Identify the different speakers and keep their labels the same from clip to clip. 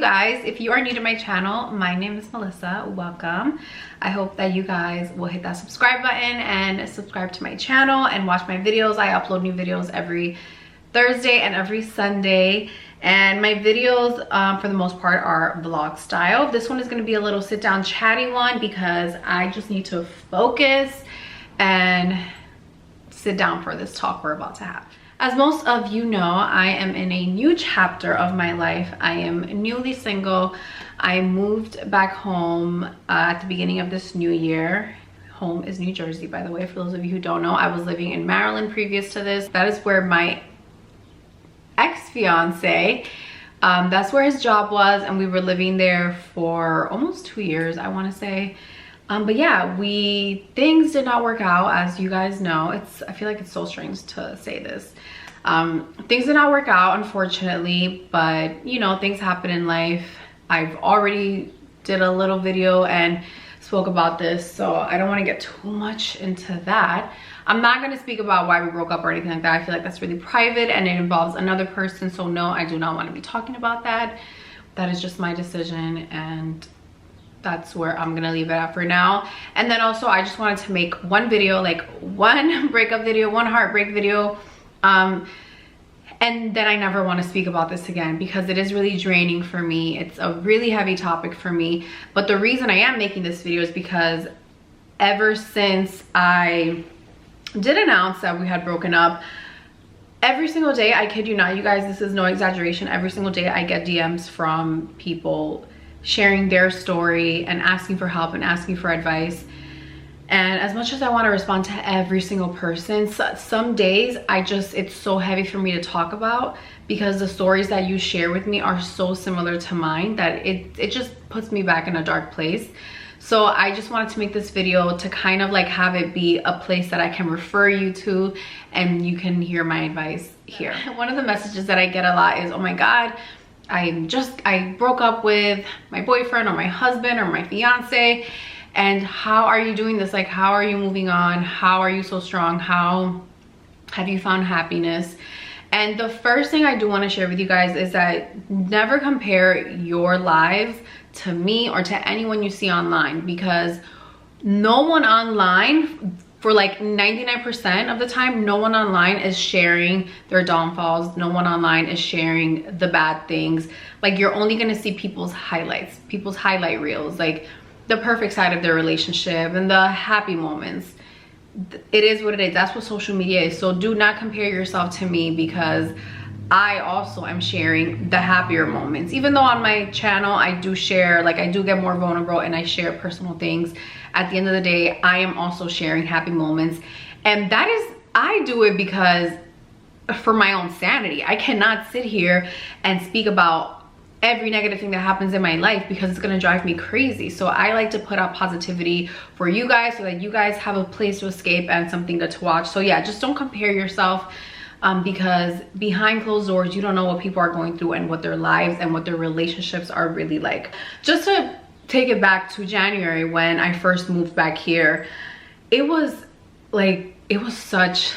Speaker 1: you guys, if you are new to my channel, my name is Melissa. Welcome. I hope that you guys will hit that subscribe button and subscribe to my channel and watch my videos. I upload new videos every Thursday and every Sunday, and my videos for the most part are vlog style. This one is going to be a little sit down chatty one because I just need to focus and sit down for this talk we're about to have. As most of you know, I am in a new chapter of my life. I am newly single. I moved back home at the beginning of this new year. Home is New Jersey, by the way, for those of you who don't know. I was living in Maryland previous to this. That is where my ex-fiance, that's where his job was, and we were living there for almost 2 years, I want to say. But yeah, things did not work out, as you guys know. I feel like it's so strange to say this. Things did not work out, unfortunately, but you know, things happen in life. I've already did a little video and spoke about this, so I don't want to get too much into that. I'm not going to speak about why we broke up or anything like that. I feel like that's really private and it involves another person, so no, I do not want to be talking about that. That is just my decision, and that's where I'm gonna leave it at for now. And then also, I just wanted to make one video, like one breakup video, one heartbreak video, and then I never want to speak about this again because it is really draining for me. It's a really heavy topic for me. But the reason I am making this video is because ever since I did announce that we had broken up, every single day, I kid you not, you guys, this is no exaggeration, every single day I get DMs from people sharing their story and asking for help and asking for advice. And as much as I want to respond to every single person, some days it's so heavy for me to talk about because the stories that you share with me are so similar to mine that it just puts me back in a dark place. So I just wanted to make this video to kind of like have it be a place that I can refer you to and you can hear my advice here. One of the messages that I get a lot is, oh my God, I broke up with my boyfriend or my husband or my fiance, and how are you doing this? Like, how are you moving on? How are you so strong? How have you found happiness? And the first thing I do want to share with you guys is that never compare your lives to me or to anyone you see online, because no one online, for like 99% of the time, no one online is sharing their downfalls. No one online is sharing the bad things. Like, you're only gonna see people's highlights, people's highlight reels, like the perfect side of their relationship and the happy moments. It is what it is. That's what social media is. So do not compare yourself to me, because I also am sharing the happier moments. Even though on my channel I do share, like, I do get more vulnerable and I share personal things, at the end of the day I am also sharing happy moments. And that is, I do it because for my own sanity. I cannot sit here and speak about every negative thing that happens in my life because it's gonna drive me crazy. So I like to put out positivity for you guys so that you guys have a place to escape and something good to watch. So yeah, just don't compare yourself, because behind closed doors, you don't know what people are going through and what their lives and what their relationships are really like. Just to take it back to January when I first moved back here, it was such,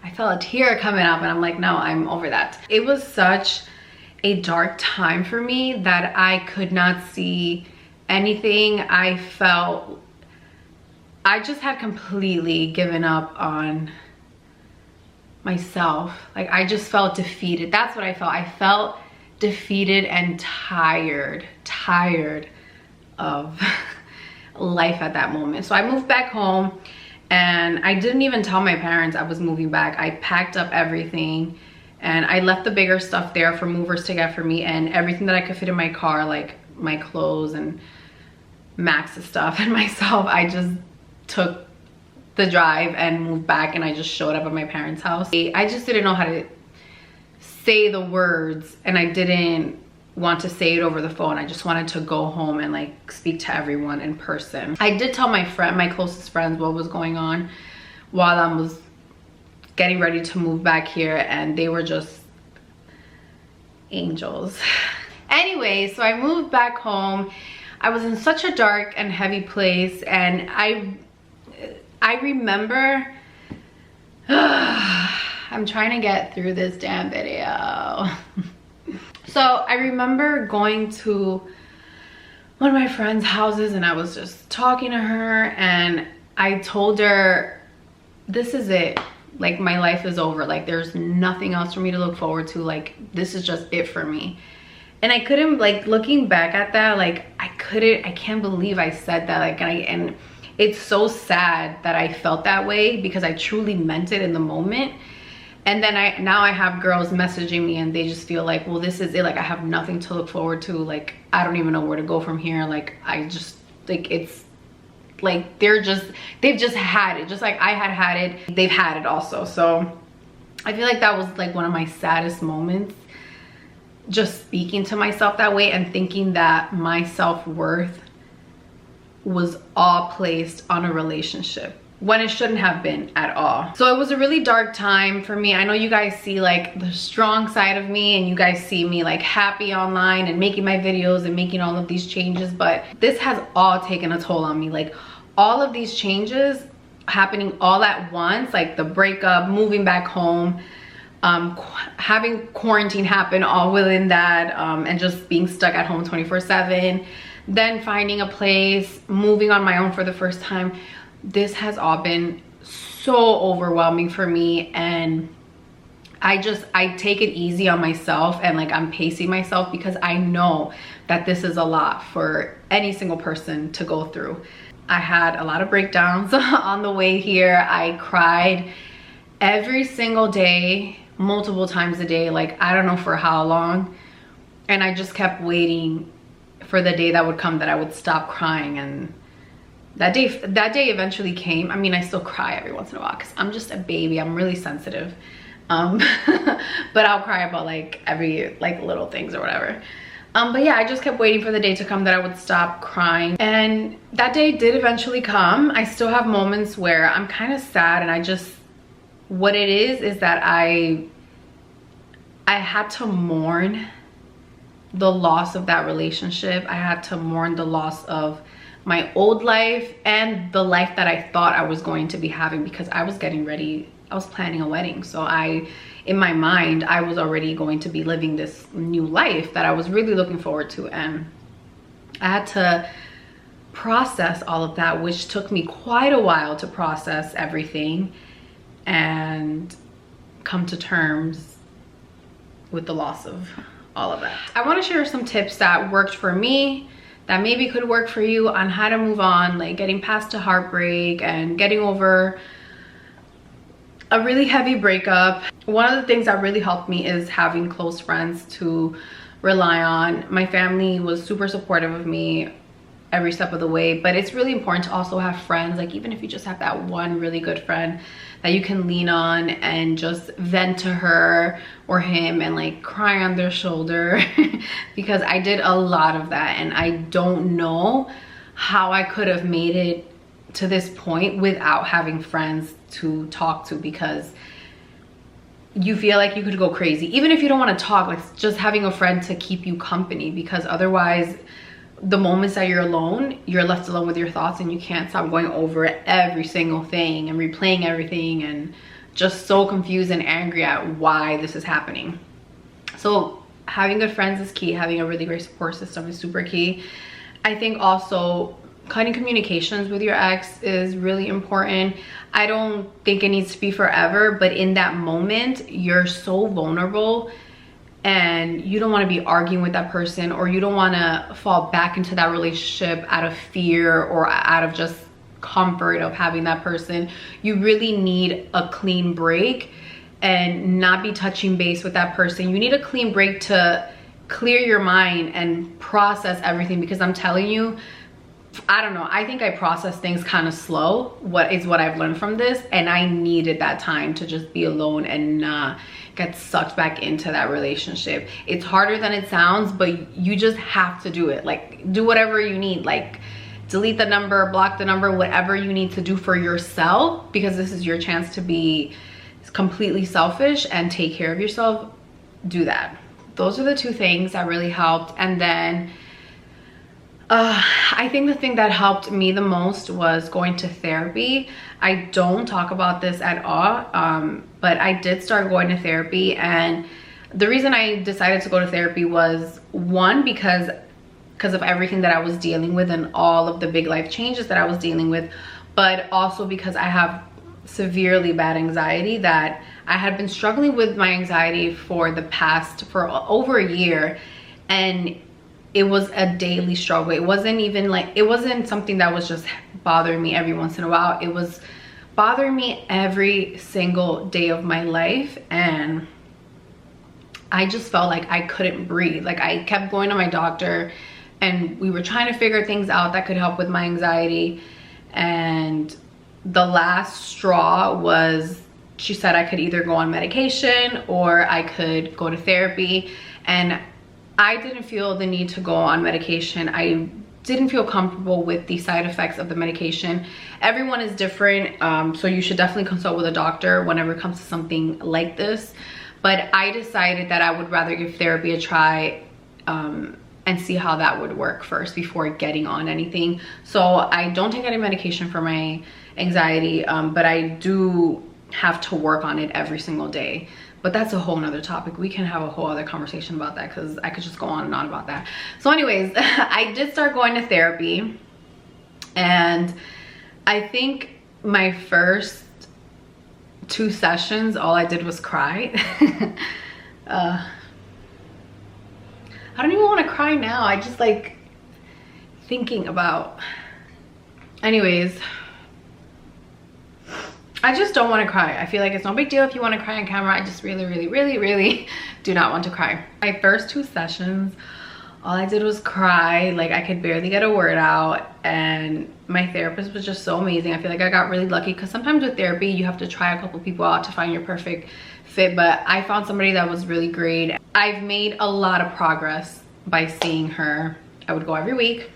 Speaker 1: I felt a tear coming up, and I'm like, no, I'm over that. It was such a dark time for me that I could not see anything. I just had completely given up on myself. Like, I just felt defeated. That's what I felt. I felt defeated and tired of life at that moment. So I moved back home, and I didn't even tell my parents I was moving back. I packed up everything and I left the bigger stuff there for movers to get for me, and everything that I could fit in my car, like my clothes and Max's stuff and myself, I just took the drive and moved back, and I just showed up at my parents' house. I just didn't know how to say the words, and I didn't want to say it over the phone. I just wanted to go home and like speak to everyone in person. I did tell my closest friends what was going on while I was getting ready to move back here, and they were just angels. Anyway, so I moved back home. I was in such a dark and heavy place, and I remember I'm trying to get through this damn video. So I remember going to one of my friend's houses and I was just talking to her and I told her, this is it. Like, my life is over. Like, there's nothing else for me to look forward to. Like, this is just it for me. And I couldn't, like, looking back at that, like, I can't believe I said that. Like, and it's so sad that I felt that way because I truly meant it in the moment. And then now I have girls messaging me and they just feel like, well, this is it. Like, I have nothing to look forward to. Like, I don't even know where to go from here. Like, I just, like, it's like, they've just had it. Just like I had it, they've had it also. So I feel like that was like one of my saddest moments, just speaking to myself that way and thinking that my self-worth was all placed on a relationship when it shouldn't have been at all. So it was a really dark time for me. I know you guys see like the strong side of me and you guys see me like happy online and making my videos and making all of these changes, but this has all taken a toll on me. Like, all of these changes happening all at once, like the breakup, moving back home, having quarantine happen all within that, and just being stuck at home 24/7, then finding a place, moving on my own for the first time. This has all been so overwhelming for me, and I take it easy on myself, and like, I'm pacing myself because I know that this is a lot for any single person to go through. I had a lot of breakdowns on the way here. I cried every single day, multiple times a day, like, I don't know for how long. And I just kept waiting for the day that would come that I would stop crying. And that day eventually came. I mean, I still cry every once in a while because I'm just a baby. I'm really sensitive. But I'll cry about like every like little things or whatever. But yeah, I just kept waiting for the day to come that I would stop crying. And that day did eventually come. I still have moments where I'm kind of sad, and what it is that I had to mourn the loss of that relationship. I had to mourn the loss of my old life and the life that I thought I was going to be having, because I was getting ready. I was planning a wedding. So in my mind, I was already going to be living this new life that I was really looking forward to. And I had to process all of that, which took me quite a while to process everything and come to terms with the loss of all of that. I want to share some tips that worked for me that maybe could work for you on how to move on, like getting past a heartbreak and getting over a really heavy breakup. One of the things that really helped me is having close friends to rely on. My family was super supportive of me every step of the way, but it's really important to also have friends, like even if you just have that one really good friend that you can lean on and just vent to her or him and like cry on their shoulder because I did a lot of that, and I don't know how I could have made it to this point without having friends to talk to, because you feel like you could go crazy even if you don't want to talk. Like, just having a friend to keep you company, because otherwise the moments that you're alone, you're left alone with your thoughts and you can't stop going over every single thing and replaying everything and just so confused and angry at why this is happening. So having good friends is key. Having a really great support system is super key. I think also cutting communications with your ex is really important. I don't think it needs to be forever, but in that moment, you're so vulnerable and you don't want to be arguing with that person, or you don't want to fall back into that relationship out of fear or out of just comfort of having that person. You really need a clean break and not be touching base with that person. You need a clean break to clear your mind and process everything, because I'm telling you, I don't know, I think I process things kind of slow, what I've learned from this, and I needed that time to just be alone and not get sucked back into that relationship. It's harder than it sounds, but you just have to do it. Like, do whatever you need, like delete the number, block the number, whatever you need to do for yourself, because this is your chance to be completely selfish and take care of yourself. Do that. Those are the two things that really helped. And then I think the thing that helped me the most was going to therapy. I don't talk about this at all, but I did start going to therapy, and the reason I decided to go to therapy was, one, because of everything that I was dealing with and all of the big life changes that I was dealing with, but also because I have severely bad anxiety that I had been struggling with my anxiety for over a year, and it was a daily struggle. It wasn't even like, it wasn't something that was just bothering me every once in a while. It was bothering me every single day of my life, and I just felt like I couldn't breathe. Like, I kept going to my doctor and we were trying to figure things out that could help with my anxiety, and the last straw was, she said I could either go on medication or I could go to therapy, and I didn't feel the need to go on medication. I didn't feel comfortable with the side effects of the medication. Everyone is different, so you should definitely consult with a doctor whenever it comes to something like this. But I decided that I would rather give therapy a try and see how that would work first before getting on anything. So I don't take any medication for my anxiety, but I do have to work on it every single day. But that's a whole nother topic. We can have a whole other conversation about that, because I could just go on and on about that. So anyways, I did start going to therapy, and I think my first 2 sessions, all I did was cry. I don't even want to cry now. I just like thinking about, anyways, I just don't want to cry. I feel like it's no big deal if you want to cry on camera. I just really do not want to cry. My first 2 sessions, all I did was cry. Like, I could barely get a word out, and my therapist was just so amazing. I feel like I got really lucky, because sometimes with therapy you have to try a couple people out to find your perfect fit, but I found somebody that was really great. I've made a lot of progress by seeing her. I would go every week.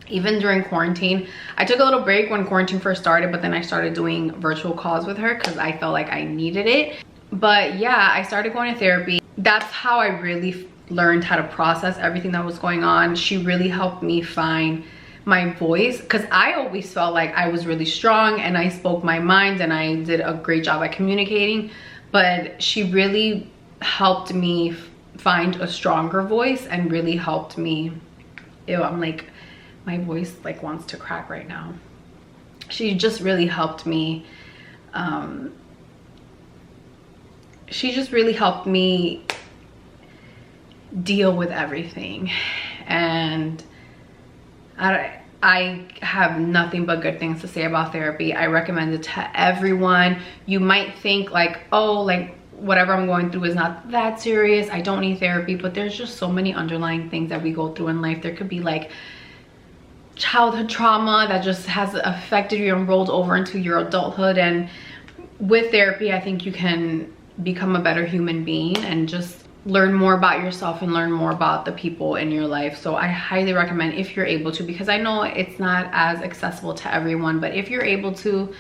Speaker 1: Even during quarantine, I took a little break when quarantine first started, but then I started doing virtual calls with her because I felt like I needed it. But yeah, I started going to therapy. That's how I really learned how to process everything that was going on. She really helped me find my voice, because I always felt like I was really strong and I spoke my mind and I did a great job at communicating, but she really helped me find a stronger voice and really helped me. Ew, I'm like, my voice like wants to crack right now. She just really helped me. She just really helped me deal with everything, and I have nothing but good things to say about therapy. I recommend it to everyone. You might think like, oh, like whatever I'm going through is not that serious, I don't need therapy, but there's just so many underlying things that we go through in life. There could be like childhood trauma that just has affected you and rolled over into your adulthood, and with therapy I think you can become a better human being and just learn more about yourself and learn more about the people in your life. So I highly recommend, if you're able to, because I know it's not as accessible to everyone, but if you're able to,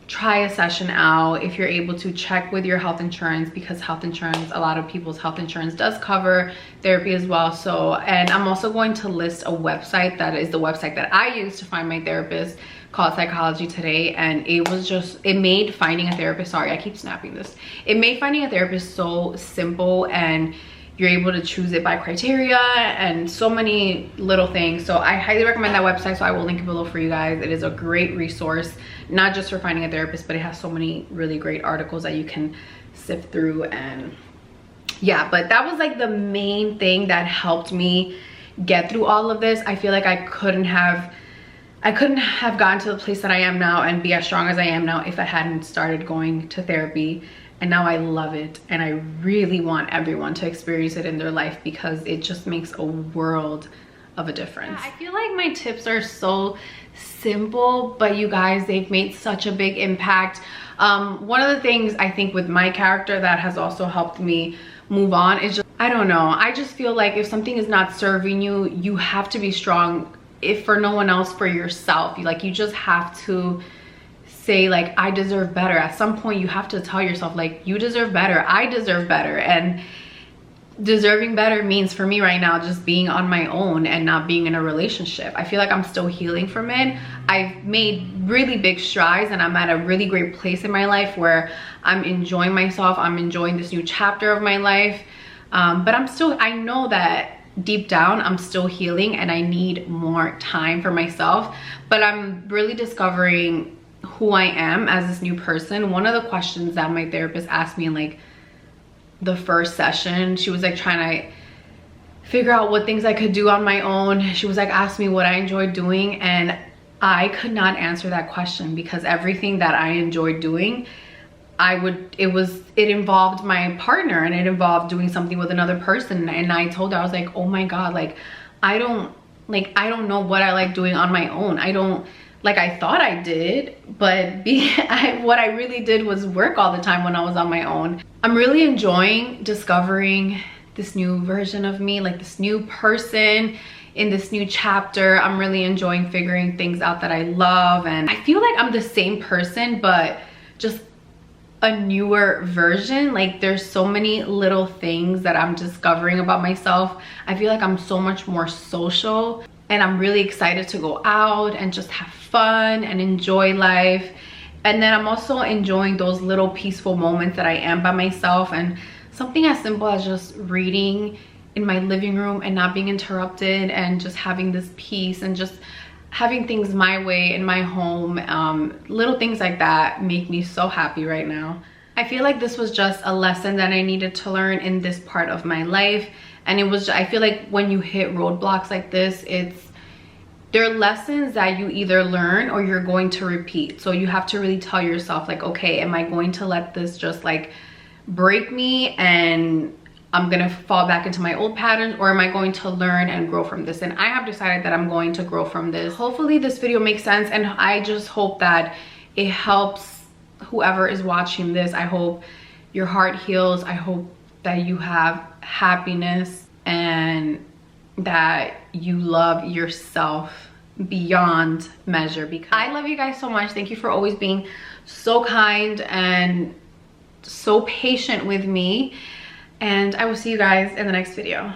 Speaker 1: try a session out. If you're able to, check with your health insurance, because health insurance, a lot of people's health insurance does cover therapy as well. So, and I'm also going to list a website that is the website that I use to find my therapist, called Psychology Today, and it was just, it made finding a therapist, sorry I keep snapping this, it made finding a therapist so simple, and you're able to choose it by criteria and so many little things. So I highly recommend that website, so I will link it below for you guys. It is a great resource, not just for finding a therapist, but it has so many really great articles that you can sift through. And yeah, but that was like the main thing that helped me get through all of this. I feel like I couldn't have gotten to the place that I am now and be as strong as I am now if I hadn't started going to therapy. And now I love it, and I really want everyone to experience it in their life, because it just makes a world of a difference. Yeah, I feel like my tips are so simple, but you guys, they've made such a big impact. One of the things I think with my character that has also helped me move on is just, I don't know, I just feel like if something is not serving you, you have to be strong, if for no one else, for yourself. You just have to say like, I deserve better. At some point you have to tell yourself like, you deserve better, I deserve better. And deserving better means for me right now just being on my own and not being in a relationship. I feel like I'm still healing from it. I've made really big strides and I'm at a really great place in my life where I'm enjoying myself. I'm enjoying this new chapter of my life. But I know that deep down I'm still healing and I need more time for myself. But I'm really discovering who I am as this new person. One of the questions that my therapist asked me in like the first session, she was like trying to figure out what things I could do on my own. She was like, ask me what I enjoyed doing, and I could not answer that question because everything that I enjoyed doing, it involved my partner and it involved doing something with another person. And I told her, I was like, oh my God, like I don't know what I like doing on my own. I thought I did, but what I really did was work all the time when I was on my own. I'm really enjoying discovering this new version of me, like this new person in this new chapter. I'm really enjoying figuring things out that I love. And I feel like I'm the same person, but just a newer version. Like there's so many little things that I'm discovering about myself. I feel like I'm so much more social. And I'm really excited to go out and just have fun and enjoy life. And then I'm also enjoying those little peaceful moments that I am by myself, and something as simple as just reading in my living room and not being interrupted and just having this peace and just having things my way in my home. Little things like that make me so happy right now. I feel like this was just a lesson that I needed to learn in this part of my life. And I feel like when you hit roadblocks like this, there are lessons that you either learn or you're going to repeat. So you have to really tell yourself like, okay, am I going to let this just like break me and I'm gonna fall back into my old patterns, or am I going to learn and grow from this? And I have decided that I'm going to grow from this. Hopefully this video makes sense, and I just hope that it helps whoever is watching this. I hope your heart heals. I hope that you have happiness and that you love yourself beyond measure, because I love you guys so much. Thank you for always being so kind and so patient with me, and I will see you guys in the next video.